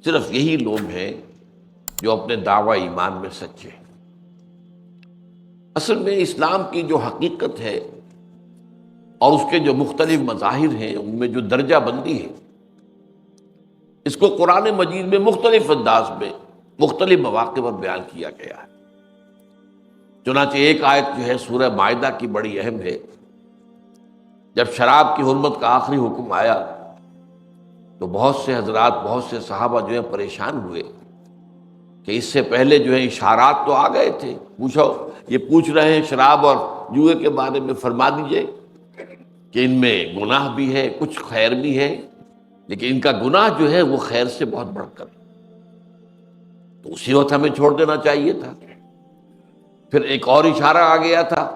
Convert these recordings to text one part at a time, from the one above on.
صرف یہی لوگ ہیں جو اپنے دعوی ایمان میں سچے ہیں۔ اصل میں اسلام کی جو حقیقت ہے اور اس کے جو مختلف مظاہر ہیں، ان میں جو درجہ بندی ہے، اس کو قرآن مجید میں مختلف انداز میں مختلف مواقع پر بیان کیا گیا ہے۔ چنانچہ ایک آیت جو ہے سورہ مائدہ کی بڑی اہم ہے۔ جب شراب کی حرمت کا آخری حکم آیا تو بہت سے حضرات، بہت سے صحابہ جو ہیں پریشان ہوئے کہ اس سے پہلے جو ہے اشارات تو آ گئے تھے، پوچھو یہ پوچھ رہے ہیں شراب اور جوئے کے بارے میں، فرما دیجئے کہ ان میں گناہ بھی ہے، کچھ خیر بھی ہے، لیکن ان کا گناہ جو ہے وہ خیر سے بہت بڑھ کر، تو اسی وقت ہمیں چھوڑ دینا چاہیے تھا۔ پھر ایک اور اشارہ آ گیا تھا،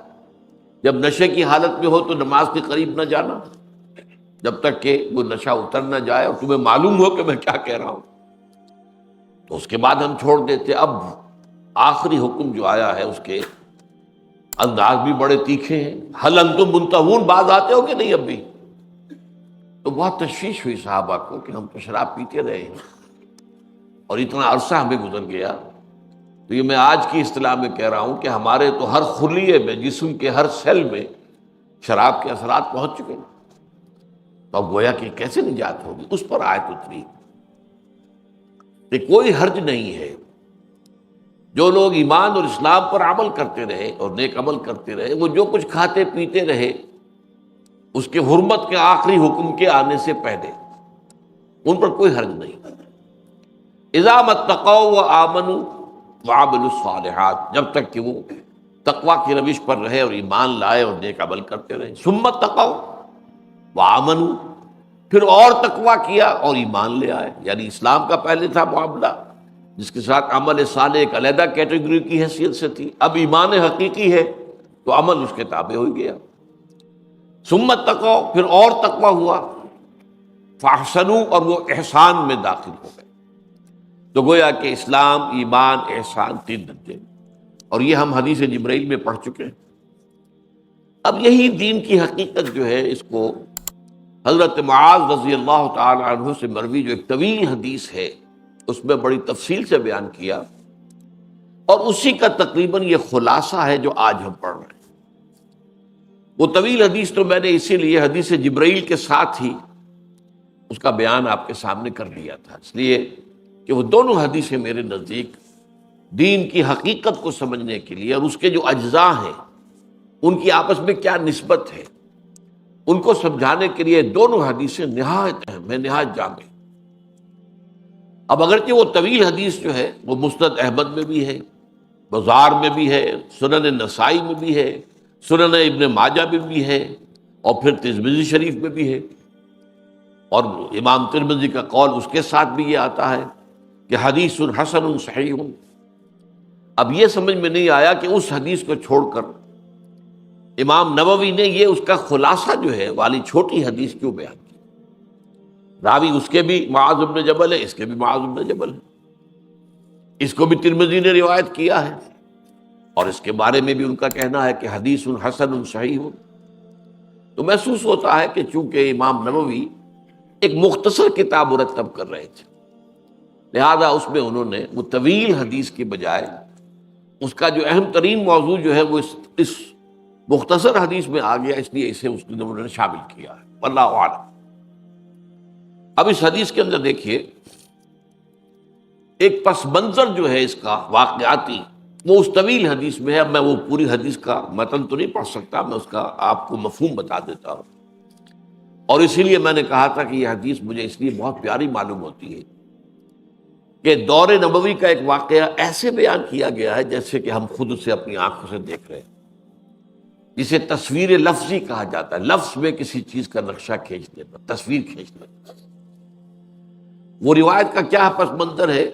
جب نشے کی حالت میں ہو تو نماز کے قریب نہ جانا جب تک کہ وہ نشہ اتر نہ جائے اور تمہیں معلوم ہو کہ میں کیا کہہ رہا ہوں، تو اس کے بعد ہم چھوڑ دیتے۔ اب آخری حکم جو آیا ہے اس کے انداز بھی بڑے تیکھے ہیں، حل انتم منتہون، باز آتے ہو کہ نہیں اب بھی؟ تو بہت تشویش ہوئی صحابہ کو کہ ہم تو شراب پیتے رہے ہیں اور اتنا عرصہ ہمیں گزر گیا۔ تو یہ میں آج کی اصطلاح میں کہہ رہا ہوں کہ ہمارے تو ہر خلیے میں، جسم کے ہر سیل میں شراب کے اثرات پہنچ چکے ہیں۔ تو اب گویا کہ کیسے نجات ہوگی؟ اس پر آیت اتری کہ کوئی حرج نہیں ہے، جو لوگ ایمان اور اسلام پر عمل کرتے رہے اور نیک عمل کرتے رہے، وہ جو کچھ کھاتے پیتے رہے اس کے حرمت کے آخری حکم کے آنے سے پہلے، ان پر کوئی حرج نہیں۔ اذا متقوا وآمنوا وعملوا الصالحات، جب تک کہ وہ تقوی کی روش پر رہے اور ایمان لائے اور نیک عمل کرتے رہے۔ ثم اتقوا وآمنوا، پھر اور تقوی کیا اور ایمان لے آئے، یعنی اسلام کا پہلے تھا معاملہ جس کے ساتھ عمل صالح ایک علیحدہ کیٹیگری کی حیثیت سے تھی، اب ایمان حقیقی ہے تو عمل اس کے تابع ہو گیا۔ ثم اتقوا، پھر اور تقوی ہوا، فاحسنوا، اور وہ احسان میں داخل ہو گئے۔ تو گویا کہ اسلام، ایمان، احسان، تین درجے، اور یہ ہم حدیث جبرائیل میں پڑھ چکے ہیں۔ اب یہی دین کی حقیقت جو ہے، اس کو حضرت معاذ رضی اللہ تعالی عنہ سے مروی جو ایک طویل حدیث ہے اس میں بڑی تفصیل سے بیان کیا، اور اسی کا تقریباً یہ خلاصہ ہے جو آج ہم پڑھ رہے ہیں۔ وہ طویل حدیث تو میں نے اسی لیے حدیث جبرائیل کے ساتھ ہی اس کا بیان آپ کے سامنے کر دیا تھا، اس لیے کہ وہ دونوں حدیثیں میرے نزدیک دین کی حقیقت کو سمجھنے کے لیے اور اس کے جو اجزاء ہیں ان کی آپس میں کیا نسبت ہے، ان کو سمجھانے کے لیے دونوں حدیثیں نہایت اہم ہیں، نہایت جامع۔ اب اگرچہ وہ طویل حدیث جو ہے وہ مسند احمد میں بھی ہے، بازار میں بھی ہے، سنن نسائی میں بھی ہے، سنن ابن ماجہ میں بھی ہے، اور پھر ترمذی شریف میں بھی ہے، اور امام ترمذی کا قول اس کے ساتھ بھی یہ آتا ہے کہ حدیث حسن صحیح۔ اب یہ سمجھ میں نہیں آیا کہ اس حدیث کو چھوڑ کر امام نووی نے یہ اس کا خلاصہ جو ہے والی چھوٹی حدیث کیوں بیان کی؟ راوی اس کے بھی معاذ بن جبل ہے، اس کے بھی معاذ بن جبل ہے، اس کو بھی ترمذی نے روایت کیا ہے، اور اس کے بارے میں بھی ان کا کہنا ہے کہ حدیث حسن صحیح۔ تو محسوس ہوتا ہے کہ چونکہ امام نووی ایک مختصر کتاب مرتب کر رہے تھے، لہذا اس میں انہوں نے وہ طویل حدیث کی بجائے اس کا جو اہم ترین موضوع جو ہے وہ اس مختصر حدیث میں آ گیا، اس لیے اسے اس میں انہوں نے شامل کیا ہے، واللہ اعلم۔ اب اس حدیث کے اندر دیکھیے ایک پس منظر جو ہے اس کا واقعاتی، وہ اس طویل حدیث میں ہے۔ اب میں وہ پوری حدیث کا متن تو نہیں پڑھ سکتا، میں اس کا آپ کو مفہوم بتا دیتا ہوں، اور اسی لیے میں نے کہا تھا کہ یہ حدیث مجھے اس لیے بہت پیاری معلوم ہوتی ہے کہ دور نبوی کا ایک واقعہ ایسے بیان کیا گیا ہے جیسے کہ ہم خود اسے اپنی آنکھوں سے دیکھ رہے ہیں، جسے تصویر لفظی کہا جاتا ہے، لفظ میں کسی چیز کا نقشہ کھینچ دینا، تصویر کھینچ دینا۔ وہ روایت کا کیا پس منظر ہے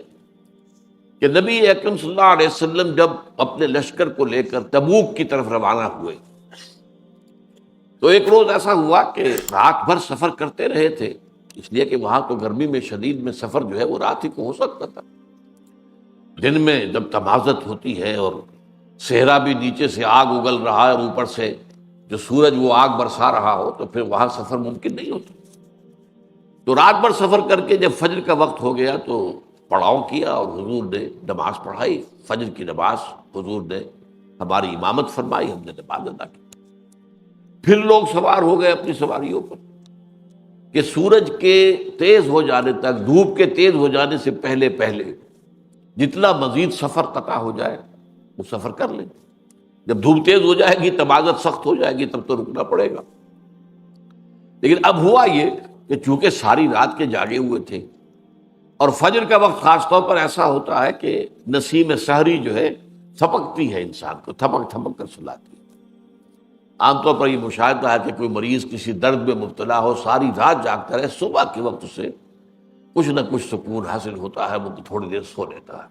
کہ نبی اکرم صلی اللہ علیہ وسلم جب اپنے لشکر کو لے کر تبوک کی طرف روانہ ہوئے تو ایک روز ایسا ہوا کہ رات بھر سفر کرتے رہے تھے، اس لیے کہ وہاں تو گرمی میں شدید میں سفر جو ہے وہ رات ہی کو ہو سکتا تھا، دن میں جب تمازت ہوتی ہے اور صحرا بھی نیچے سے آگ اگل رہا ہے اور اوپر سے جو سورج وہ آگ برسا رہا ہو تو پھر وہاں سفر ممکن نہیں ہوتا۔ تو رات بھر سفر کر کے جب فجر کا وقت ہو گیا تو پڑاؤ کیا اور حضور نے نماز پڑھائی، فجر کی نماز حضور نے ہماری امامت فرمائی، ہم نے نماز ادا کی۔ پھر لوگ سوار ہو گئے اپنی سواریوں پر کہ سورج کے تیز ہو جانے تک، دھوپ کے تیز ہو جانے سے پہلے پہلے جتنا مزید سفر قطع ہو جائے وہ سفر کر لیں۔ جب دھوپ تیز ہو جائے گی، تمازت سخت ہو جائے گی، تب تو رکنا پڑے گا۔ لیکن اب ہوا یہ کہ چونکہ ساری رات کے جاگے ہوئے تھے، اور فجر کا وقت خاص طور پر ایسا ہوتا ہے کہ نسیم سحری جو ہے تھپکتی ہے، انسان کو تھپک تھپک کر سلاتی ہے۔ عام طور پر یہ مشاہدہ ہے کہ کوئی مریض کسی درد میں مبتلا ہو، ساری رات جاگتا رہے، صبح کے وقت اسے کچھ نہ کچھ سکون حاصل ہوتا ہے، وہ تھوڑی دیر سو لیتا ہے۔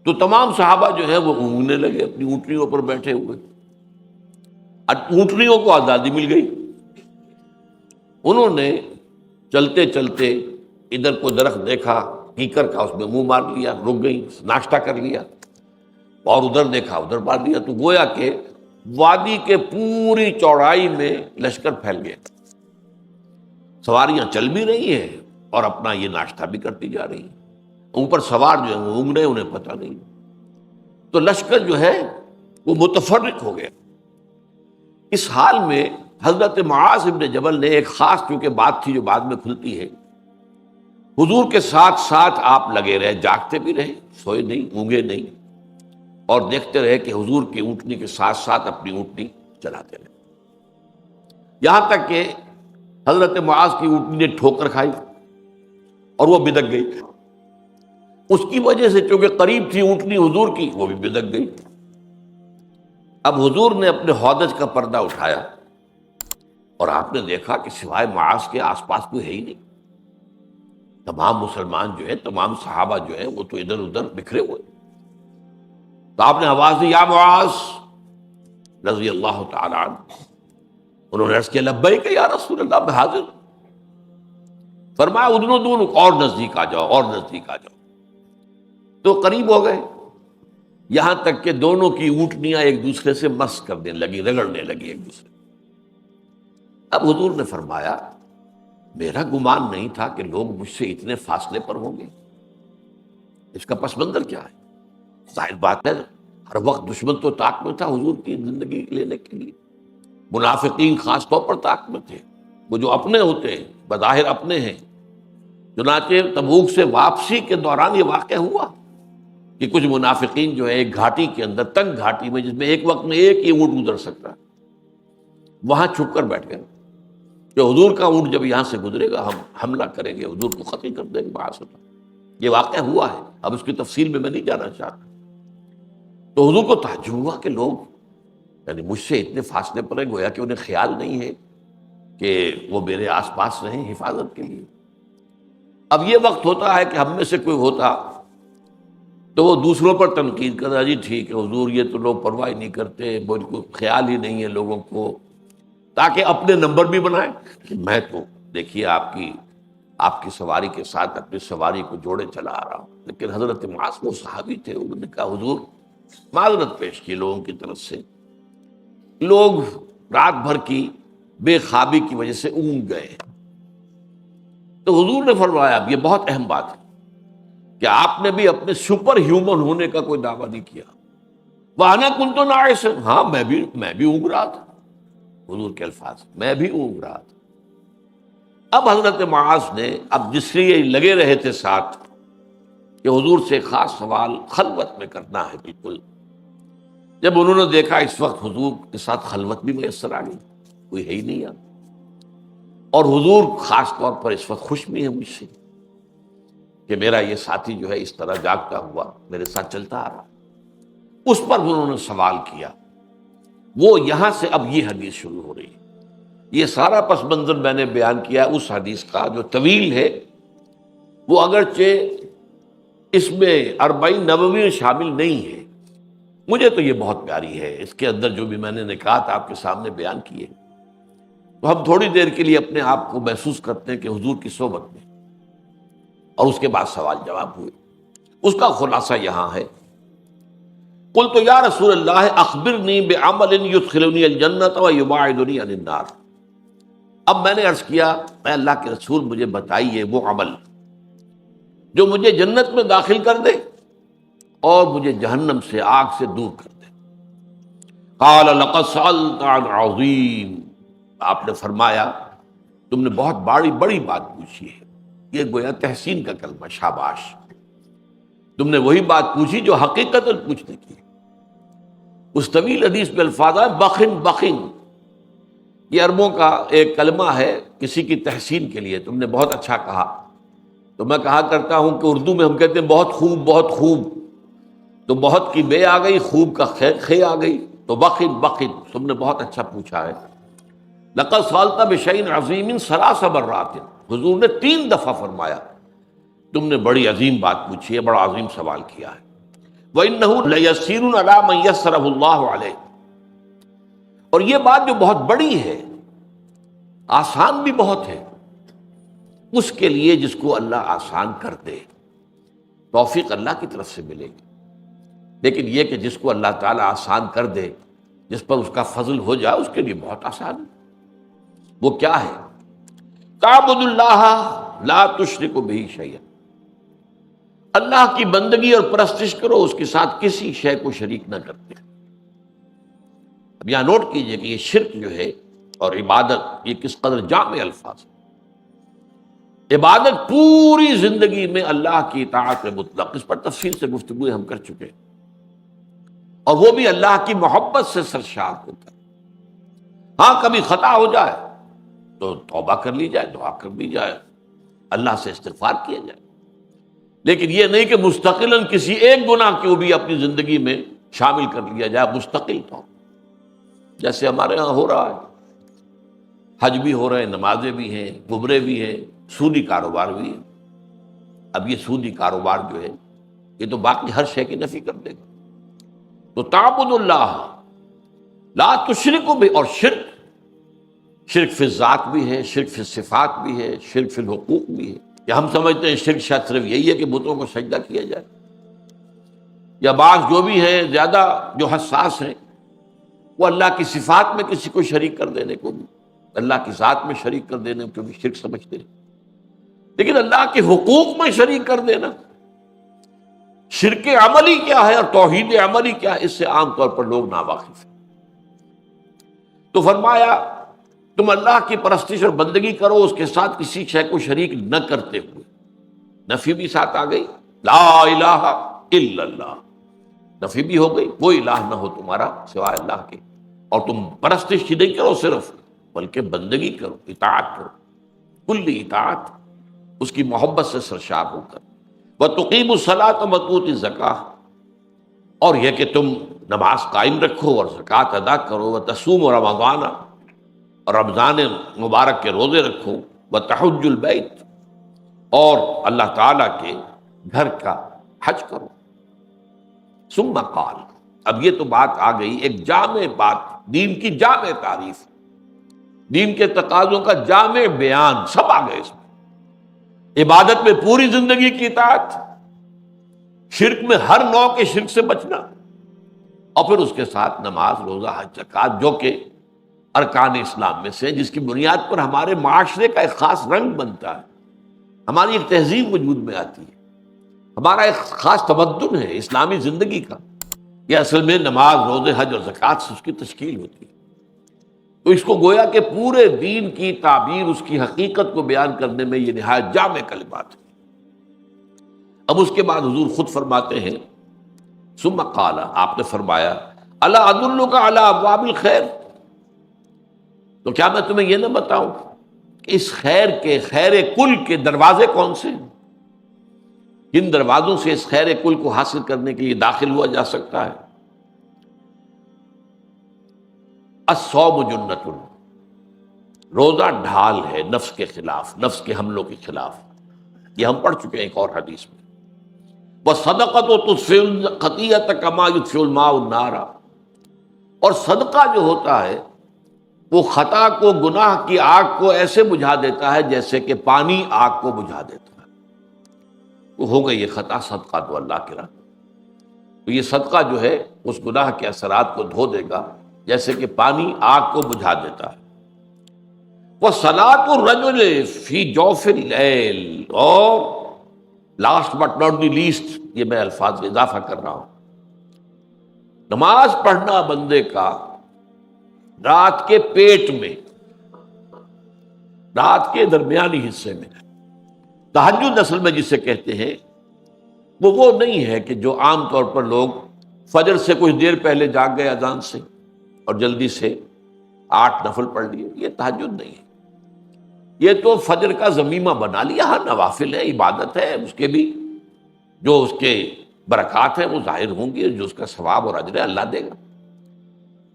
تو تمام صحابہ جو ہے وہ اونگنے لگے اپنی اونٹنیوں پر بیٹھے ہوئے۔ اونٹنیوں کو آزادی مل گئی، انہوں نے چلتے چلتے ادھر کو درخت دیکھا کیکر کا، اس میں منہ مار لیا، رک گئی، ناشتہ کر لیا، اور ادھر دیکھا ادھر مار لیا۔ تو گویا کہ وادی کے پوری چوڑائی میں لشکر پھیل گیا، سواریاں چل بھی رہی ہیں اور اپنا یہ ناشتہ بھی کرتی جا رہی ہیں، اوپر سوار جو ہے وہ اونگ رہے، انہیں پتہ نہیں۔ تو لشکر جو ہے وہ متفرق ہو گیا۔ اس حال میں حضرت معاذ بن جبل نے ایک خاص چونکہ بات تھی جو بعد میں کھلتی ہے، حضور کے ساتھ ساتھ آپ لگے رہے، جاگتے بھی رہے، سوئے نہیں، اونگے نہیں، اور دیکھتے رہے کہ حضور کی اونٹنی کے ساتھ ساتھ اپنی اونٹنی چلاتے رہے، یہاں تک کہ حضرت معاذ کی اونٹنی نے ٹھوکر کھائی اور وہ بدک گئی۔ اس کی وجہ سے چونکہ قریب تھی اونٹنی حضور کی، وہ بھی بدک گئی۔ اب حضور نے اپنے ہودج کا پردہ اٹھایا اور آپ نے دیکھا کہ سوائے معاذ کے آس پاس کوئی ہے ہی نہیں، تمام مسلمان جو ہے، تمام صحابہ جو ہے وہ تو ادھر ادھر بکھرے ہوئے۔ تو آپ نے آواز دی، یا معاذ رضی اللہ تعالی عنہ۔ انہوں نے عرض کیا، لبیک یا رسول اللہ، میں حاضر۔ فرمایا ادنو دون، اور نزدیک آ جاؤ، اور نزدیک آ جاؤ۔ تو قریب ہو گئے، یہاں تک کہ دونوں کی اونٹنیاں ایک دوسرے سے مس کرنے لگی، رگڑنے لگی ایک دوسرے۔ اب حضور نے فرمایا، میرا گمان نہیں تھا کہ لوگ مجھ سے اتنے فاصلے پر ہوں گے، اس کا پس منظر کیا ہے؟ ظاہر بات ہے ہر وقت دشمن تو طاق میں تھا حضور کی زندگی لینے کے لیے، منافقین خاص طور پر طاق میں تھے، وہ جو اپنے ہوتے ہیں، بظاہر اپنے ہیں۔ چنانچہ تبوک سے واپسی کے دوران یہ واقعہ ہوا کہ کچھ منافقین جو ہے ایک گھاٹی کے اندر، تنگ گھاٹی میں جس میں ایک وقت میں ایک ہی اونٹ گزر سکتا ہے، وہاں چھپ کر بیٹھ گئے کہ حضور کا اونٹ جب یہاں سے گزرے گا ہم حملہ کریں گے، حضور کو قتل کر دیں گے معاذ اللہ۔ یہ واقعہ ہوا ہے، اب اس کی تفصیل میں نہیں جانا چاہتا۔ تو حضور کو تعجب ہوا کہ لوگ یعنی مجھ سے اتنے فاصلے پر ہیں، گویا کہ انہیں خیال نہیں ہے کہ وہ میرے آس پاس رہیں حفاظت کے لیے۔ اب یہ وقت ہوتا ہے کہ ہم میں سے کوئی ہوتا تو وہ دوسروں پر تنقید کرتا، جی ٹھیک ہے حضور، یہ تو لوگ پرواہ نہیں کرتے، بالکل خیال ہی نہیں ہے لوگوں کو، تاکہ اپنے نمبر بھی بنائیں کہ میں تو دیکھیے آپ کی سواری کے ساتھ اپنی سواری کو جوڑے چلا آ رہا ہوں۔ لیکن حضرت معاذ وہ صحابی تھے، انہوں نے کہا حضور، معذرت پیش کی لوگوں کی طرف سے، لوگ رات بھر کی بے خوابی کی وجہ سے اونگ گئے۔ تو حضور نے فرمایا، اب یہ بہت اہم بات ہے کہ آپ نے بھی اپنے سپر ہیومن ہونے کا کوئی دعویٰ نہیں کیا۔ وَأَنَا كُنْتُ نَاعِسًا، ہاں میں بھی اونگ رہا تھا، حضور کے الفاظ، میں بھی اونگ رہا تھا۔ اب حضرت معاذ نے اب جس لیے لگے رہے تھے ساتھ کہ حضور سے خاص سوال خلوت میں کرنا ہے، بالکل جب انہوں نے دیکھا اس وقت حضور کے ساتھ خلوت بھی میسر آ گئی، کوئی ہے ہی نہیں یہاں، اور حضور خاص طور پر اس وقت خوش بھی ہے مجھ سے کہ میرا یہ ساتھی جو ہے اس طرح جاگتا ہوا میرے ساتھ چلتا آ رہا، اس پر انہوں نے سوال کیا۔ وہ یہاں سے اب یہ حدیث شروع ہو رہی ہے۔ یہ سارا پس منظر میں نے بیان کیا اس حدیث کا جو طویل ہے، وہ اگرچہ اس میں 40 نووی شامل نہیں ہے، مجھے تو یہ بہت پیاری ہے، اس کے اندر جو بھی میں نے نکات آپ کے سامنے بیان کیے، تو ہم تھوڑی دیر کے لیے اپنے آپ کو محسوس کرتے ہیں کہ حضور کی صحبت میں، اور اس کے بعد سوال جواب ہوئے۔ اس کا خلاصہ یہاں ہے، قلت یا رسول اللہ اخبرنی بعمل یدخلنی الجنۃ ویباعدنی عن النار۔ اب میں نے عرض کیا، اے اللہ کے رسول، مجھے بتائیے وہ عمل جو مجھے جنت میں داخل کر دے اور مجھے جہنم سے، آگ سے دور کر دے۔ قال لقد سألت عن عظیم، آپ نے فرمایا تم نے بہت بڑی بات پوچھی ہے۔ یہ گویا تحسین کا کلمہ، شاباش، تم نے وہی بات پوچھی جو حقیقت پوچھنے کی۔ اس طویل حدیث میں الفاظ ہے بخن بخن، یہ عربوں کا ایک کلمہ ہے کسی کی تحسین کے لیے، تم نے بہت اچھا کہا۔ تو میں کہا کرتا ہوں کہ اردو میں ہم کہتے ہیں بہت خوب بہت خوب، تو بہت کی بے آ گئی، خوب کا خے آ گئی، تو بخن بخن، تم نے بہت اچھا پوچھا ہے۔ لقد سألت بشیء عظیم ثلاث مرات، حضور نے 3 دفعہ فرمایا تم نے بڑی عظیم بات پوچھی ہے، بڑا عظیم سوال کیا ہے۔ وَإِنَّهُ لَيَسِّيرٌ عَلَىٰ مَن يَسَّرَهُ اللَّهُ عَلَيْهِ، اور یہ بات جو بہت بڑی ہے، آسان بھی بہت ہے اس کے لیے جس کو اللہ آسان کر دے، توفیق اللہ کی طرف سے ملے گی۔ لیکن یہ کہ جس کو اللہ تعالیٰ آسان کر دے، جس پر اس کا فضل ہو جائے، اس کے لیے بہت آسان ہے۔ وہ کیا ہے؟ تعبد اللہ لا تشرک بہ شیئا، اللہ کی بندگی اور پرستش کرو، اس کے ساتھ کسی شے کو شریک نہ کرتے۔ اب یہاں نوٹ کیجئے کہ یہ شرک جو ہے اور عبادت، یہ کس قدر جامع الفاظ ہے۔ عبادت پوری زندگی میں اللہ کی اطاعت مطلق، اس پر تفصیل سے گفتگو ہم کر چکے ہیں، اور وہ بھی اللہ کی محبت سے سرشار ہو کر۔ ہاں کبھی خطا ہو جائے تو توبہ کر لی جائے، دعا کر لی جائے، اللہ سے استغفار کیا جائے، لیکن یہ نہیں کہ مستقلاً کسی ایک گناہ کو بھی اپنی زندگی میں شامل کر لیا جائے مستقل طور، جیسے ہمارے ہاں ہو رہا ہے۔ حج بھی ہو رہے ہیں، نمازیں بھی ہیں، عمرے بھی ہیں، سودی کاروبار بھی ہے۔ اب یہ سودی کاروبار جو ہے یہ تو باقی ہر شے کی نفی کر دے گا۔ تو تعبد اللہ لا تشرک بھی، اور شرک فی الذات بھی ہے، شرک فی الصفات بھی ہے، شرک فی الحقوق بھی ہے۔ کہ ہم سمجھتے ہیں شرک شاید صرف یہی ہے کہ بتوں کو سجدہ کیا جائے، یا بعض جو بھی ہیں زیادہ جو حساس ہیں وہ اللہ کی صفات میں کسی کو شریک کر دینے کو بھی، اللہ کی ذات میں شریک کر دینے کو بھی شرک سمجھتے ہیں۔ لیکن اللہ کے حقوق میں شریک کر دینا، شرک عملی کیا ہے اور توحید عملی کیا ہے، اس سے عام طور پر لوگ ناواقف ہیں۔ تو فرمایا تم اللہ کی پرستش اور بندگی کرو، اس کے ساتھ کسی شے کو شریک نہ کرتے ہوئے۔ نفی بھی ساتھ آ گئی، لا الہ الا اللہ، نفی بھی ہو گئی، کوئی الہ نہ ہو تمہارا سوائے اللہ کے، اور تم پرستش ہی نہیں کرو صرف، بلکہ بندگی کرو، اطاعت کرو، کلی اطاعت، اس کی محبت سے سرشار ہو کر۔ وَتُقِيمُ الصَّلَاةَ وَتُؤْتِ الزَّكَاةَ، اور یہ کہ تم نماز قائم رکھو اور زکوٰۃ ادا کرو۔ وَتَصُومُ رَمَضَانَ، اور رمضان مبارک کے روزے رکھو۔ وَتَحُجُّ الْبَيْتَ، اور اللہ تعالیٰ کے گھر کا حج کرو۔ ثم قال، اب یہ تو بات آ گئی ایک جامع بات، دین کی جامع تعریف، دین کے تقاضوں کا جامع بیان، سب آ گئے اس میں۔ عبادت میں پوری زندگی کی اطاعت، شرک میں ہر نوع کے شرک سے بچنا، اور پھر اس کے ساتھ نماز، روزہ، حج، زکوٰۃ، جو کہ ارکان اسلام میں سے، جس کی بنیاد پر ہمارے معاشرے کا ایک خاص رنگ بنتا ہے، ہماری ایک تہذیب وجود میں آتی ہے، ہمارا ایک خاص تمدن ہے اسلامی زندگی کا۔ یہ اصل میں نماز، روزے، حج اور زکوٰۃ سے اس کی تشکیل ہوتی ہے۔ تو اس کو گویا کہ پورے دین کی تعبیر، اس کی حقیقت کو بیان کرنے میں یہ نہایت جامع کلمات ہے۔ اب اس کے بعد حضور خود فرماتے ہیں، ثم قال، آپ نے فرمایا، الا ادلک علی ابواب الخیر، تو کیا میں تمہیں یہ نہ بتاؤں کہ اس خیر کے، خیر کل کے دروازے کون سے ہیں؟ کن دروازوں سے اس خیر کل کو حاصل کرنے کے لیے داخل ہوا جا سکتا ہے؟ الصوم جنۃ، روزہ ڈھال ہے نفس کے خلاف، نفس کے حملوں کے خلاف، یہ ہم پڑھ چکے ہیں ایک اور حدیث میں۔ وَالصَّدَقَةُ تُطْفِئُ الْخَطِيئَةَ كَمَا يُطْفِئُ الْمَاءُ النَّارَ، اور صدقہ جو ہوتا ہے وہ خطا کو، گناہ کی آگ کو ایسے بجھا دیتا ہے جیسے کہ پانی آگ کو بجھا دیتا ہے۔ تو ہو گئی یہ خطا، صدقہ تو اللہ کے راہ، تو یہ صدقہ جو ہے اس گناہ کے اثرات کو دھو دے گا جیسے کہ پانی آگ کو بجھا دیتا ہے۔ وَصَلَاةُ الرَّجُلِ فِي جَوْفِ اللَّيْلِ، اور last but not the least, یہ میں الفاظ میں اضافہ کر رہا ہوں، نماز پڑھنا بندے کا رات کے پیٹ میں، رات کے درمیانی حصے میں، تہجد اصل میں جسے کہتے ہیں وہ نہیں ہے کہ جو عام طور پر لوگ فجر سے کچھ دیر پہلے جاگ گئے اذان سے اور جلدی سے 8 نفل پڑھ لیے، یہ تہجد نہیں ہے، یہ تو فجر کا ضمیمہ بنا لیا، ہاں نوافل ہے، عبادت ہے، اس کے بھی جو اس کے برکات ہیں وہ ظاہر ہوں گی، جو اس کا ثواب اور اجر ہے اللہ دے گا،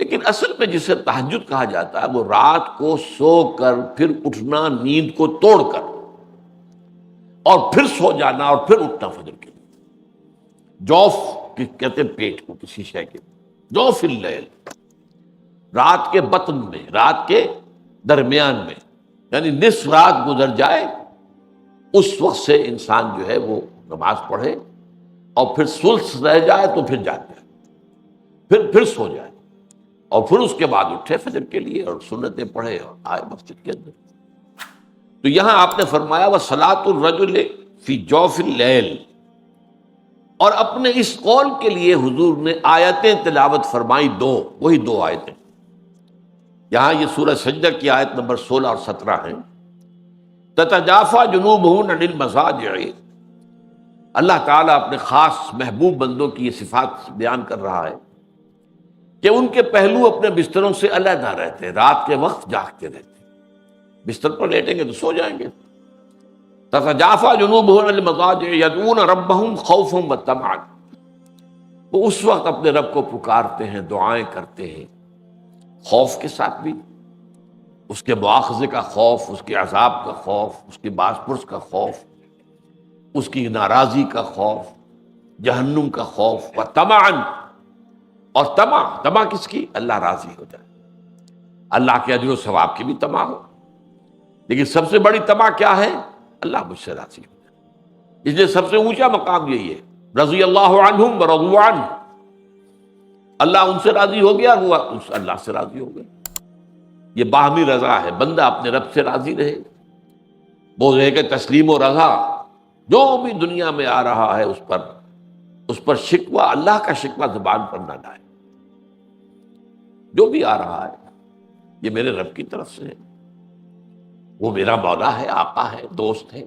لیکن اصل میں جسے تہجد کہا جاتا ہے وہ رات کو سو کر پھر اٹھنا، نیند کو توڑ کر، اور پھر سو جانا اور پھر اٹھنا فجر کے لیے، جوف کہتے ہیں پیٹ کو کسی شے کے، جوف اللیل، رات کے بطن میں، رات کے درمیان میں، یعنی نصف رات گزر جائے اس وقت سے انسان جو ہے وہ نماز پڑھے، اور پھر ثلث رہ جائے تو پھر جاگ جائے، پھر سو جائے، اور پھر اس کے بعد اٹھے فجر کے لیے اور سنتیں پڑھے اور آئے مسجد کے اندر۔ تو یہاں آپ نے فرمایا وَصَلَاةُ الرَّجُلِ فِي جَوْفِ اللَّيْلِ، اور اپنے اس قول کے لیے حضور نے آیتیں تلاوت فرمائی، وہی دو آیتیں، یہاں یہ سورہ سجدہ کی آیت نمبر 16 اور 17 ہیں، تتجافا جنوبہم عن المضاجع، اللہ تعالیٰ اپنے خاص محبوب بندوں کی یہ صفات بیان کر رہا ہے کہ ان کے پہلو اپنے بستروں سے علیحدہ رہتے ہیں، رات کے وقت جاگتے رہتے ہیں، بستر پر لیٹیں گے تو سو جائیں گے، تتجافا جنوبہم عن المضاجع یدعون ربہم خوفا وطمعا، وہ اس وقت اپنے رب کو پکارتے ہیں، دعائیں کرتے ہیں، خوف کے ساتھ بھی، اس کے مواخذے کا خوف، اس کے عذاب کا خوف، اس کی باز پرس کا خوف، اس کی ناراضی کا خوف، جہنم کا خوف، و طمعا، اور طمع کس کی؟ اللہ راضی ہو جائے، اللہ کے اجر و ثواب کی بھی طمع ہو، لیکن سب سے بڑی طمع کیا ہے؟ اللہ مجھ سے راضی ہو جائے، اس لیے سب سے اونچا مقام یہی ہے، رضی اللہ عنہم ورضوا عنہ، اللہ ان سے راضی ہو گیا، وہ اللہ سے راضی ہو گیا، یہ باہمی رضا ہے، بندہ اپنے رب سے راضی رہے، وہ ہے کہ تسلیم و رضا، جو بھی دنیا میں آ رہا ہے اس پر شکوہ، اللہ کا شکوہ زبان پر نہ لائے، جو بھی آ رہا ہے یہ میرے رب کی طرف سے ہے، وہ میرا مولا ہے، آقا ہے، دوست ہے،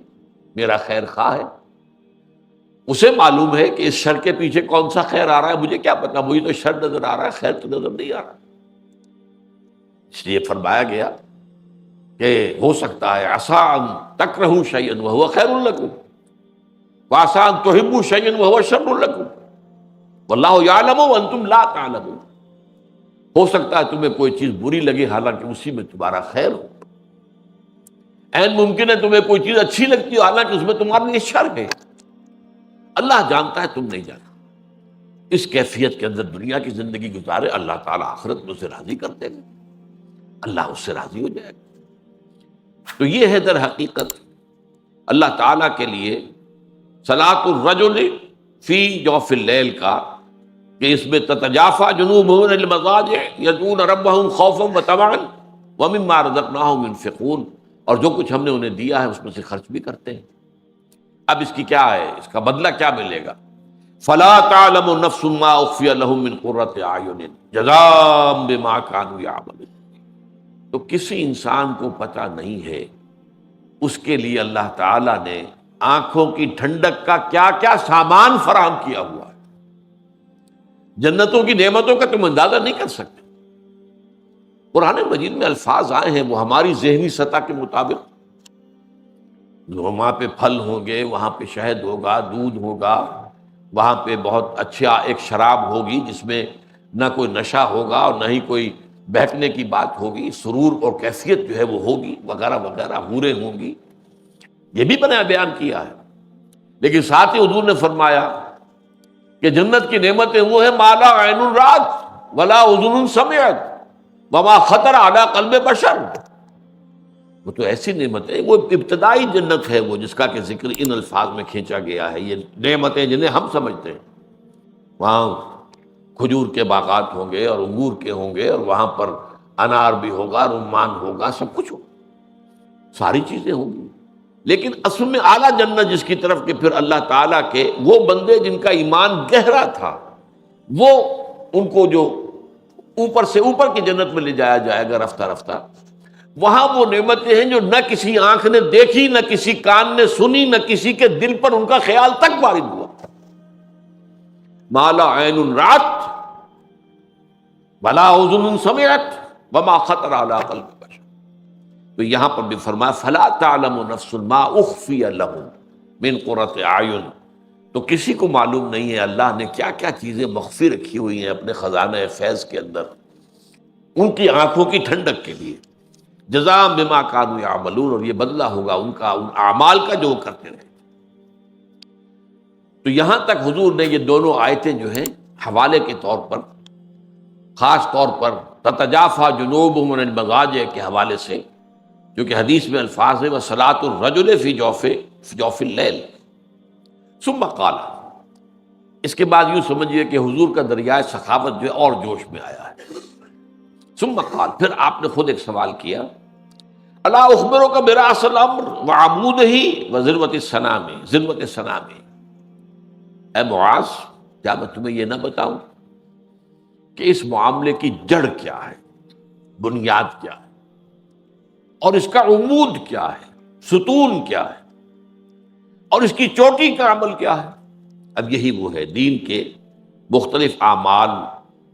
میرا خیر خواہ ہے، اسے معلوم ہے کہ اس شر کے پیچھے کون سا خیر آ رہا ہے، مجھے کیا پتا، مجھے تو شر نظر آ رہا ہے، خیر تو نظر نہیں آ رہا، اس لیے فرمایا گیا کہ ہو سکتا ہے عسیٰ ان تکرہوا شیئا وہو خیر لکم، وعسیٰ ان تحبوا شیئا وہو شر لکم، واللہ یعلم وانتم لا تعلمون، ہو سکتا ہے تمہیں کوئی چیز بری لگے حالانکہ اسی میں تمہارا خیر ہو، عین ممکن ہے تمہیں کوئی چیز اچھی لگتی ہو حالانکہ اس میں تمہارے لیے شر ہے، اللہ جانتا ہے تم نہیں جانتا، اس کیفیت کے اندر دنیا کی زندگی گزارے، اللہ تعالیٰ آخرت میں اسے راضی کر دے گا، اللہ اس سے راضی ہو جائے گا۔ تو یہ ہے در حقیقت اللہ تعالیٰ کے لیے صلاۃ الرجل فی جوف اللیل کا، کہ اس میں تتجافا جنوبہم عن المضاجع یدعون ربہم خوفا وطمعا ومما رزقناہم ينفقون، اور جو کچھ ہم نے انہیں دیا ہے اس میں سے خرچ بھی کرتے ہیں۔ اب اس کی کیا ہے، اس کا بدلہ کیا ملے گا؟ فلا تعلم نفس ما اخفی لهم من قرۃ اعین جزاء بما كانوا يعملون، تو کسی انسان کو پتہ نہیں ہے اس کے لیے اللہ تعالیٰ نے آنکھوں کی ٹھنڈک کا کیا کیا سامان فراہم کیا ہوا ہے، جنتوں کی نعمتوں کا تم اندازہ نہیں کر سکتے، قرآن مجید میں الفاظ آئے ہیں وہ ہماری ذہنی سطح کے مطابق، وہاں پہ پھل ہوں گے، وہاں پہ شہد ہوگا، دودھ ہوگا، وہاں پہ بہت اچھا ایک شراب ہوگی جس میں نہ کوئی نشہ ہوگا اور نہ ہی کوئی بہکنے کی بات ہوگی، سرور اور کیفیت جو ہے وہ ہوگی، وغیرہ وغیرہ، حوریں ہوں گی، یہ بھی میں نے بیان کیا ہے، لیکن ساتھ ہی حضور نے فرمایا کہ جنت کی نعمتیں وہ ہیں ما لا عین رأت ولا اذن سمعت وما خطر علی قلب بشر، وہ تو ایسی نعمت ہے، وہ ابتدائی جنت ہے وہ جس کا کہ ذکر ان الفاظ میں کھینچا گیا ہے، یہ نعمتیں جنہیں ہم سمجھتے ہیں، وہاں کھجور کے باغات ہوں گے اور انگور کے ہوں گے، اور وہاں پر انار بھی ہوگا، رمان ہوگا، سب کچھ ہوگا، ساری چیزیں ہوں گی، لیکن اصل میں اعلیٰ جنت جس کی طرف کہ پھر اللہ تعالیٰ کے وہ بندے جن کا ایمان گہرا تھا، وہ ان کو جو اوپر سے اوپر کی جنت میں لے جایا جائے گا رفتہ رفتہ، وہاں وہ نعمتیں ہیں جو نہ کسی آنکھ نے دیکھی، نہ کسی کان نے سنی، نہ کسی کے دل پر ان کا خیال تک وارد ہوا۔ ما لا عین رات ولا اذن سمعت وما خطر علی قلب بشر۔ تو یہاں پر بھی فرمایا فلا تعلم نفس ما اخفی لهم من قرۃ اعین، تو کسی کو معلوم نہیں ہے اللہ نے کیا کیا چیزیں مخفی رکھی ہوئی ہیں اپنے خزانہ فیض کے اندر ان کی آنکھوں کی ٹھنڈک کے لیے، جزاء بما كانوا يعملون، اور یہ بدلہ ہوگا ان کا ان اعمال کا جو وہ کرتے رہے۔ تو یہاں تک حضور نے یہ دونوں آیتیں جو ہیں حوالے کے طور پر، خاص طور پر تتجافى جنوبهم عن المضاجع کے حوالے سے، جو کہ حدیث میں الفاظ ہے وصلاۃ الرجل فی جوف اللیل ثم قال، اس کے بعد یوں سمجھیے کہ حضور کا دریائے سخاوت جو ہے اور جوش میں آیا ہے۔ ثم قال، پھر آپ نے خود ایک سوال کیا، الا اخبرک براس الامر وعمودہ وذروۃ السنام، ذروۃ السنام، اے معاذ کیا میں تمہیں یہ نہ بتاؤں کہ اس معاملے کی جڑ کیا ہے، بنیاد کیا ہے، اور اس کا عمود کیا ہے، ستون کیا ہے، اور اس کی چوٹی کا عمل کیا ہے۔ اب یہی وہ ہے دین کے مختلف اعمال،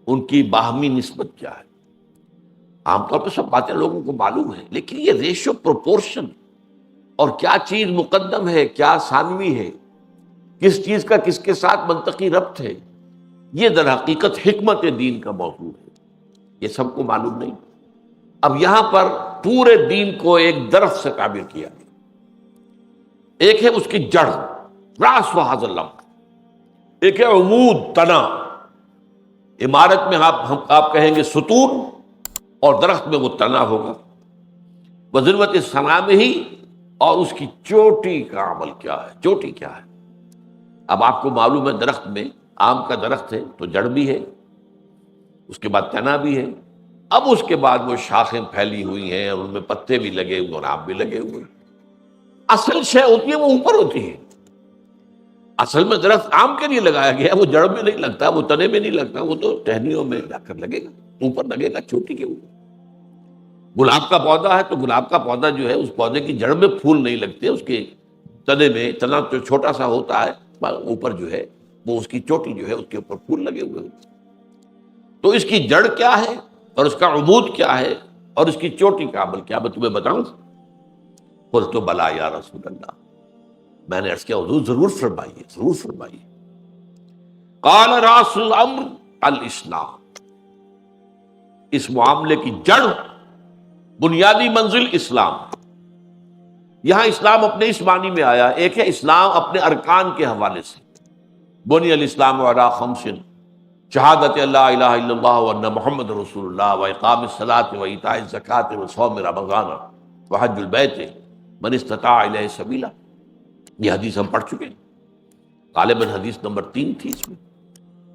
ان کی باہمی نسبت کیا ہے۔ عام طور پہ سب باتیں لوگوں کو معلوم ہیں، لیکن یہ ریشو پروپورشن اور کیا چیز مقدم ہے، کیا ثانوی ہے، کس چیز کا کس کے ساتھ منطقی ربط ہے، یہ در حقیقت حکمت دین کا موضوع ہے، یہ سب کو معلوم نہیں۔ اب یہاں پر پورے دین کو ایک درخت سے تعبیر کیا گیا، ایک ہے اس کی جڑ راس و حاضر الامر، ایک ہے عمود تنا، عمارت میں آپ کہیں گے ستون، اور درخت میں وہ تنا ہوگا، وذروۃ السنام ہی، اور اس کی چوٹی کا عمل کیا ہے، چوٹی کیا ہے۔ اب آپ کو معلوم ہے درخت میں، آم کا درخت ہے تو جڑ بھی ہے، اس کے بعد تنا بھی ہے، اب اس کے بعد وہ شاخیں پھیلی ہوئی ہیں اور ان میں پتے بھی لگے ہوئے اور آپ بھی لگے ہوئے۔ اصل شے ہوتی ہے وہ اوپر ہوتی ہے، اصل میں درخت آم کے لیے لگایا گیا ہے، وہ جڑ میں نہیں لگتا، وہ تنے میں نہیں لگتا، وہ تو ٹہنیوں میں جا کر لگے گا، اوپر لگے گا چوٹی کے اوپر۔ گلاب کا پودا ہے تو گلاب کا پودا جو ہے اس پودے کی جڑ میں پھول نہیں لگتے، اس کے تنے میں، تنا جو چھوٹا سا ہوتا ہے اوپر جو ہے وہ اس کی چوٹی جو ہے اس کے اوپر پھول لگے ہوئے ہوتے ہیں۔ تو اس کی جڑ کیا ہے اور اس کا عمود کیا ہے اور اس کی چوٹی کا عمل کیا، میں تمہیں بتاؤں؟ قلت بلا یا رسول اللہ، میں نے عرض کیا حضور ضرور فرمائیے، ضرور فرمائیے۔ قال راس الامر الاسلام، اس معاملے کی جڑ، بنیادی منزل اسلام۔ یہاں اسلام اپنے اس معنی میں آیا، ایک ہے اسلام اپنے ارکان کے حوالے سے، بنی الاسلام علی خمس، شہادت اللہ الہ الا اللہ وان محمد رسول اللہ واقام الصلاۃ وایتاء الزکوٰۃ وصوم رمضان وحج البیت من استطاع الیہ سبیلا۔ یہ حدیث ہم پڑھ چکے ہیں، غالباً حدیث نمبر 3 تھی اس میں،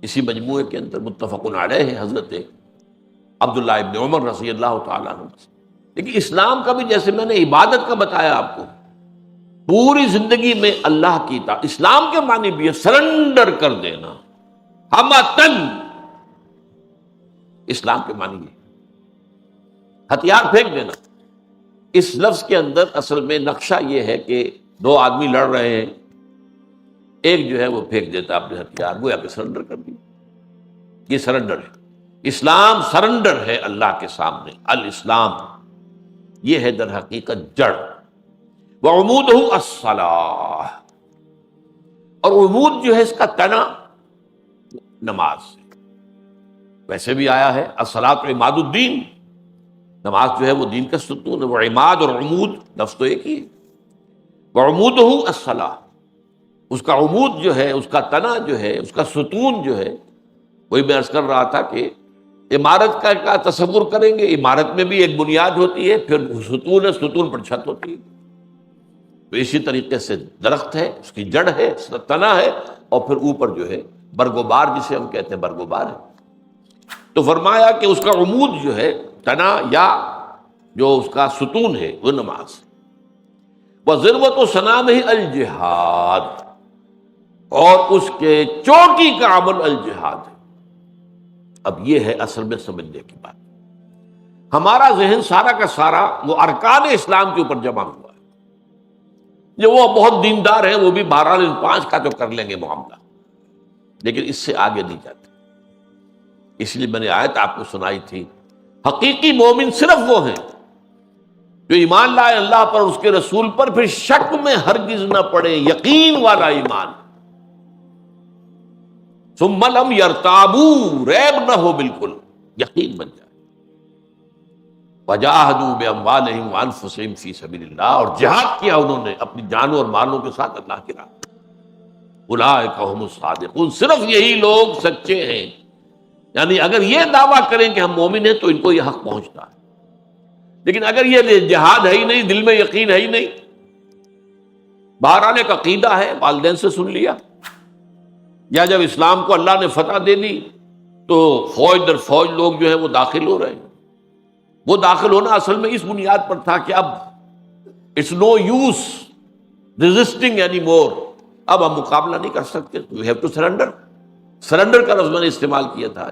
اسی مجموعے کے اندر متفق علیہ ہے حضرت عبداللہ ابن عمر رضی اللہ تعالیٰ عنہ۔ لیکن اسلام کا بھی جیسے میں نے عبادت کا بتایا آپ کو، پوری زندگی میں اللہ کی اطاعت، اسلام کے معنی بھی ہے سرنڈر کر دینا، ہمتن، اسلام کے معنی ہے ہتھیار پھینک دینا۔ اس لفظ کے اندر اصل میں نقشہ یہ ہے کہ دو آدمی لڑ رہے ہیں، ایک جو ہے وہ پھینک دیتا اپنے ہتھیار، گویا کہ سرنڈر کر دیا، یہ سرنڈر ہے۔ اسلام سرنڈر ہے اللہ کے سامنے، الاسلام یہ ہے در حقیقت جڑ۔ وعمودہ الصلاۃ، اور عمود جو ہے اس کا تنا نماز ہے، ویسے بھی آیا ہے الصلاۃ عماد الدین، نماز جو ہے وہ دین کا ستون ہے، وہ عماد اور عمود لفظ تو ایک ہی ہے۔ وعمودہ الصلاۃ، اس کا عمود جو ہے، اس کا تنا جو ہے، اس کا ستون جو ہے، وہی میں عرض کر رہا تھا کہ عمارت کا تصور کریں گے، عمارت میں بھی ایک بنیاد ہوتی ہے، پھر ستون ہے، ستون پر چھت ہوتی ہے، تو اسی طریقے سے درخت ہے، اس کی جڑ ہے، اس کا تنا ہے، اور پھر اوپر جو ہے برگوبار، جسے ہم کہتے ہیں برگوبار ہے۔ تو فرمایا کہ اس کا عمود جو ہے، تنا یا جو اس کا ستون ہے، وہ نماز۔ وذروۃ سنامہ الجہاد، اور اس کے چوٹی کا عمل الجہاد ہے۔ اب یہ ہے اصل میں سمجھنے کی بات۔ ہمارا ذہن سارا کا سارا وہ ارکان اسلام کے اوپر جمع ہوا ہے، جو وہ بہت دیندار ہیں وہ بھی بہرحال ان 5 کا تو کر لیں گے معاملہ، لیکن اس سے آگے نہیں جاتے۔ اس لیے میں نے آیت آپ کو سنائی تھی، حقیقی مومن صرف وہ ہیں جو ایمان لائے اللہ پر، اس کے رسول پر، پھر شک میں ہرگز نہ پڑے، یقین والا ایمان، ثم لم یرتابوا، ریب نہ ہو، بالکل یقین بن جائے، وجاہدوا باموالہم وانفسہم فی سبیل اللہ، اور جہاد کیا انہوں نے اپنی جانوں اور مالوں کے ساتھ اللہ کی راہ میں، اولئک ھم الصادقون، صرف یہی لوگ سچے ہیں۔ یعنی اگر یہ دعویٰ کریں کہ ہم مومن ہیں تو ان کو یہ حق پہنچتا ہے، لیکن اگر یہ جہاد ہے ہی نہیں، دل میں یقین ہے ہی نہیں، بہرحال ایک عقیدہ ہے، والدین سے سن لیا، یا جب اسلام کو اللہ نے فتح دے دی تو فوج در فوج لوگ جو ہیں وہ داخل ہو رہے ہیں۔ وہ داخل ہونا اصل میں اس بنیاد پر تھا کہ اب it's no use resisting any more, اب ہم مقابلہ نہیں کر سکتے، we have to surrender. Surrender کا لفظ میں نے استعمال کیا تھا۔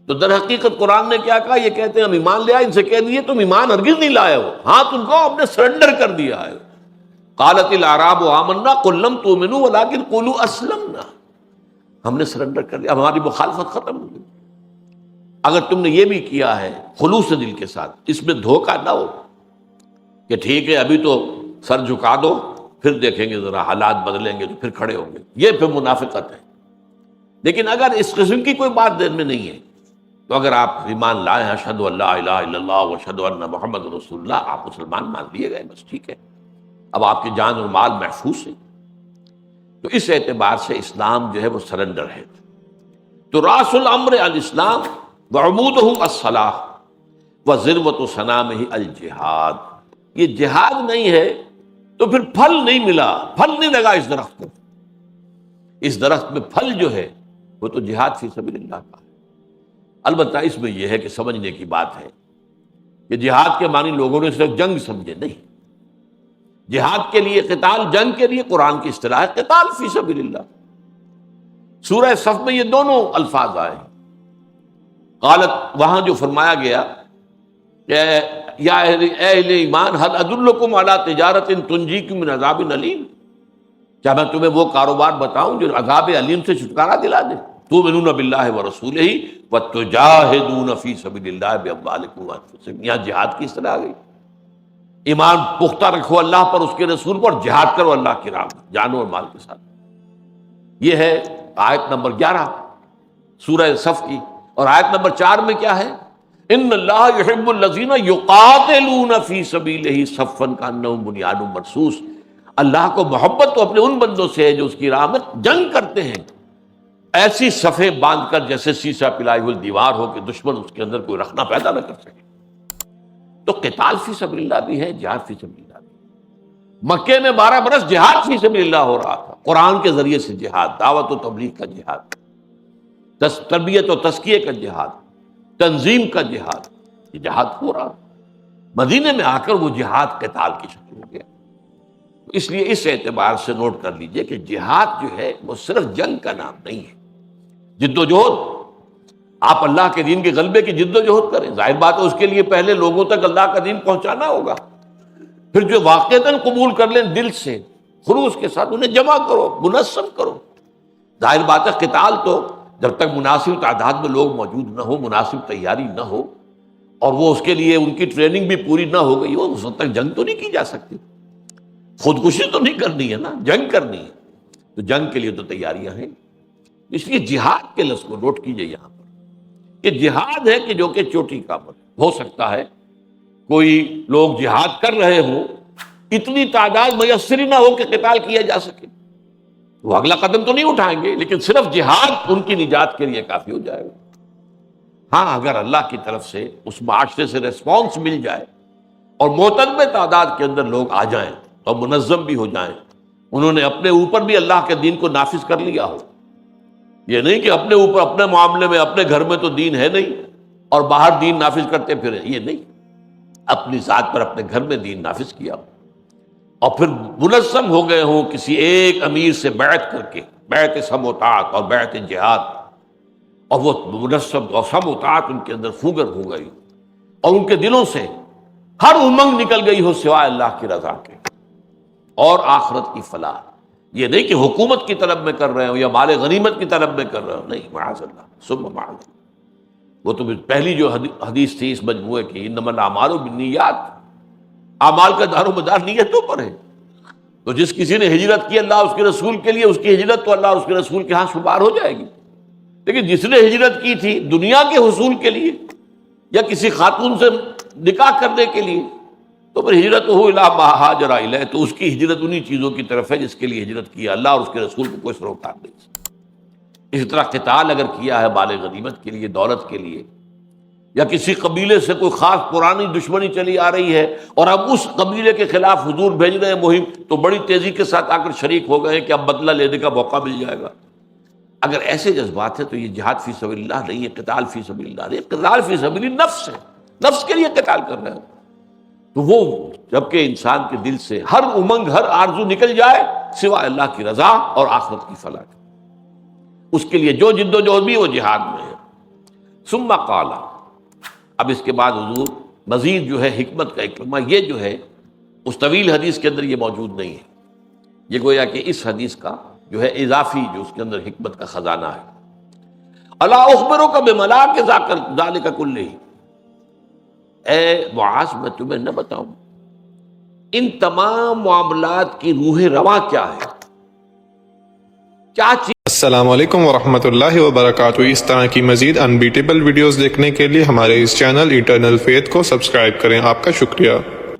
تو در حقیقت قرآن نے کیا کہا؟ یہ کہتے ہیں ہم ایمان لے آئے، ان سے کہہ دیے تم ایمان ہرگز نہیں لائے ہو، ہاں تم کو ہم نے سرنڈر کر دیا ہے۔ قالت الاعراب آمنا قل لم تؤمنوا ولکن قولوا اسلمنا، ہم نے سرنڈر کر دیا، ہماری مخالفت ختم ہو گئی۔ اگر تم نے یہ بھی کیا ہے خلوص دل کے ساتھ، اس میں دھوکہ نہ ہو کہ ٹھیک ہے ابھی تو سر جھکا دو، پھر دیکھیں گے ذرا حالات بدلیں گے تو پھر کھڑے ہوں گے، یہ پھر منافقت ہے۔ لیکن اگر اس قسم کی کوئی بات دل میں نہیں ہے تو اگر آپ ایمان لائے ہیں اشہد ان لا الہ الا اللہ واشہد ان محمد رسول اللہ، آپ مسلمان مان لیے گئے، بس ٹھیک ہے، اب آپ کی جان اور مال محفوظ ہے۔ تو اس اعتبار سے اسلام جو ہے وہ سرنڈر ہے۔ تو راس الامر الاسلام وعمودہ الصلاۃ وذروۃ سنامہ الجہاد، یہ جہاد نہیں ہے تو پھر پھل نہیں ملا، پھل نہیں لگا اس درخت کو۔ اس درخت میں پھل جو ہے وہ تو جہاد فی سبیل اللہ کا ہے۔ البتہ اس میں یہ ہے کہ سمجھنے کی بات ہے کہ جہاد کے معنی لوگوں نے صرف جنگ سمجھے، نہیں، جہاد کے لیے قتال، جنگ کے لیے قرآن کی اصطلاح ہے قتال فی سبیل اللہ۔ سورہ صف میں یہ دونوں الفاظ آئے ہیں۔ قالت، وہاں جو فرمایا گیا کہ یا اہل ایمان هل ادلکم علی تجارت تنجیکم من عذاب علیم، کیا میں تمہیں وہ کاروبار بتاؤں جو عذاب علیم سے چھٹکارا دلا دے؟ تؤمنون باللہ ورسولہ وتجاہدون فی سبیل اللہ باموالکم وانفسکم، یہاں جہاد کی اصطلاح آ گئی۔ ایمان پختہ رکھو اللہ پر، اس کے رسول پر، جہاد کرو اللہ کی راہ میں جانوں اور مال کے ساتھ۔ یہ ہے آیت نمبر 11 سورہ صف کی۔ اور آیت نمبر 4 میں کیا ہے؟ ان اللہ یحب الذین یقاتلون فی سبیلہ صفا کانہم بنیان مرصوص، اللہ کو محبت تو اپنے ان بندوں سے ہے جو اس کی راہ میں جنگ کرتے ہیں، ایسی صفیں باندھ کر جیسے سیسا پلائی ہوئی دیوار ہو کہ دشمن اس کے اندر کوئی رکھنا پیدا نہ کر سکے۔ تو قتال فی سبیل اللہ بھی ہے، جہاد فی سبیل اللہ بھی۔ مکے میں 12 برس جہاد فی سبیل اللہ ہو رہا تھا، قرآن کے ذریعے سے جہاد، دعوت و تبلیغ کا جہاد، تربیت و تزکیے کا جہاد، تنظیم کا جہاد، یہ جہاد ہو رہا۔ مدینے میں آ کر وہ جہاد قتال کی شکل ہو گیا۔ اس لیے اس اعتبار سے نوٹ کر لیجئے کہ جہاد جو ہے وہ صرف جنگ کا نام نہیں ہے، جد و جہد، آپ اللہ کے دین کے غلبے کی جد و جہد کریں، ظاہر بات ہے اس کے لیے پہلے لوگوں تک اللہ کا دین پہنچانا ہوگا، پھر جو واقعتاً قبول کر لیں دل سے خلوص کے ساتھ انہیں جمع کرو، منظم کرو۔ ظاہر بات ہے قتال تو جب تک مناسب تعداد میں لوگ موجود نہ ہو، مناسب تیاری نہ ہو، اور وہ اس کے لیے ان کی ٹریننگ بھی پوری نہ ہو گئی ہو، اس وقت تک جنگ تو نہیں کی جا سکتی، خودکشی تو نہیں کرنی ہے نا، جنگ کرنی ہے۔ تو جنگ کے لیے تو تیاریاں ہیں۔ اس لیے جہاد کے لفظ کو نوٹ کیجئے یہاں پر کہ جہاد ہے کہ جو کہ چوٹی کا عمل ہو سکتا ہے۔ کوئی لوگ جہاد کر رہے ہوں، اتنی تعداد میسر ہی نہ ہو کہ قتال کیا جا سکے، وہ اگلا قدم تو نہیں اٹھائیں گے، لیکن صرف جہاد ان کی نجات کے لیے کافی ہو جائے گا۔ ہاں اگر اللہ کی طرف سے اس معاشرے سے ریسپانس مل جائے اور معتدل تعداد کے اندر لوگ آ جائیں اور منظم بھی ہو جائیں، انہوں نے اپنے اوپر بھی اللہ کے دین کو نافذ کر لیا ہو، یہ نہیں کہ اپنے اوپر اپنے معاملے میں اپنے گھر میں تو دین ہے نہیں اور باہر دین نافذ کرتے پھریں، یہ نہیں، اپنی ذات پر اپنے گھر میں دین نافذ کیا ہو۔ اور پھر منظم ہو گئے ہوں کسی ایک امیر سے بیعت کر کے، بیعت سم و طاعت اور بیعت جہاد، اور وہ منظم اور سم و طاعت ان کے اندر پھوگر ہو گئی، اور ان کے دلوں سے ہر امنگ نکل گئی ہو سوائے اللہ کی رضا کے اور آخرت کی فلاح۔ یہ نہیں کہ حکومت کی طلب میں کر رہے ہوں یا مال غنیمت کی طلب میں کر رہے ہوں، نہیں، معاذ اللہ ثم معاذ اللہ۔ وہ تو پہلی جو حدیث تھی اس مجموعے کی، انما الاعمال بالنیات، اعمال کا دار و مدار نیتوں پر ہے۔ تو جس کسی نے ہجرت کی اللہ اس کے رسول کے لیے، اس کی ہجرت تو اللہ اور اس کے رسول کے ہاں شمار ہو جائے گی۔ لیکن جس نے ہجرت کی تھی دنیا کے حصول کے لیے یا کسی خاتون سے نکاح کرنے کے لیے، تو پھر ہجرت ہو الی ما ہاجر الیہ، تو اس کی ہجرت انہی چیزوں کی طرف ہے جس کے لیے ہجرت کیا، اللہ اور اس کے رسول کو کوئی سروکار نہیں۔ اسی طرح قتال اگر کیا ہے مال غنیمت کے لیے، دولت کے لیے، یا کسی قبیلے سے کوئی خاص پرانی دشمنی چلی آ رہی ہے اور اب اس قبیلے کے خلاف حضور بھیج رہے ہیں مہم، تو بڑی تیزی کے ساتھ آ کر شریک ہو گئے کہ اب بدلہ لینے کا موقع مل جائے گا۔ اگر ایسے جذبات ہیں تو یہ جہاد فی سبیل اللہ نہیں ہے، قتال فی سبیل اللہ نہیں، قتال فی سبیل النفس ہے، نفس کے لیے قتال کر رہے ہیں۔ تو وہ جبکہ انسان کے دل سے ہر امنگ، ہر آرزو نکل جائے سوائے اللہ کی رضا اور آخرت کی فلاح، اس کے لیے جو جد و جہد بھی وہ جہاد میں ہے۔ ثم قال، اب اس کے بعد حضور مزید جو ہے حکمت کا ایک لمحہ، یہ جو ہے اس طویل حدیث کے اندر یہ موجود نہیں ہے، یہ گویا کہ اس حدیث کا جو ہے اضافی جو اس کے اندر حکمت کا خزانہ ہے۔ الا اخبرک بملاک ذالک کلہ، اے معاذ میں تمہیں نہ بتاؤں ان تمام معاملات کی روح رواں کیا ہے، کیا چیز۔ السلام علیکم ورحمۃ اللہ وبرکاتہ۔ اس طرح کی مزید انبیٹیبل ویڈیوز دیکھنے کے لیے ہمارے اس چینل ایٹرنل فیتھ کو سبسکرائب کریں۔ آپ کا شکریہ۔